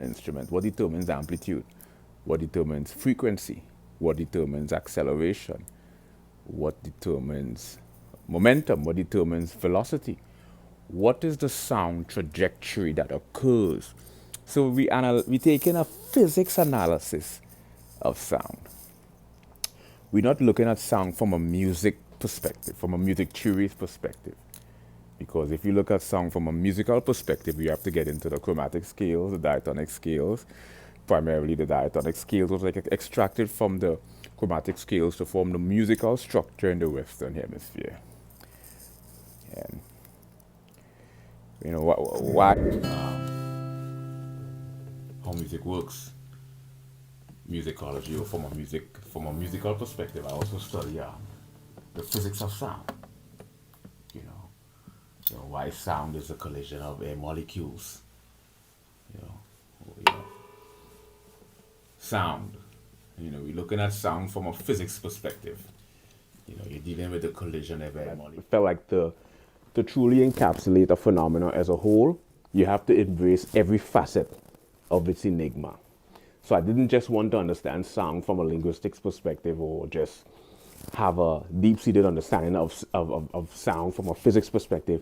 instrument? What determines amplitude? What determines frequency? What determines acceleration? What determines momentum? What determines velocity? What is the sound trajectory that occurs? So we take in a physics analysis of sound. We're not looking at sound from a music perspective, from a music theory perspective. Because if you look at sound from a musical perspective, you have to get into the chromatic scales, the diatonic scales. Primarily the diatonic scales was like extracted from the chromatic scales to form the musical structure in the Western Hemisphere. And you know why how music works, musicology, or from a musical perspective. I also study the physics of sound. You know why sound is a collision of air molecules. You know, sound. We're looking at sound from a physics perspective. You're dealing with the collision of air molecules. It felt like to truly encapsulate a phenomenon as a whole, you have to embrace every facet of its enigma. So I didn't just want to understand sound from a linguistics perspective or just have a deep-seated understanding of sound from a physics perspective.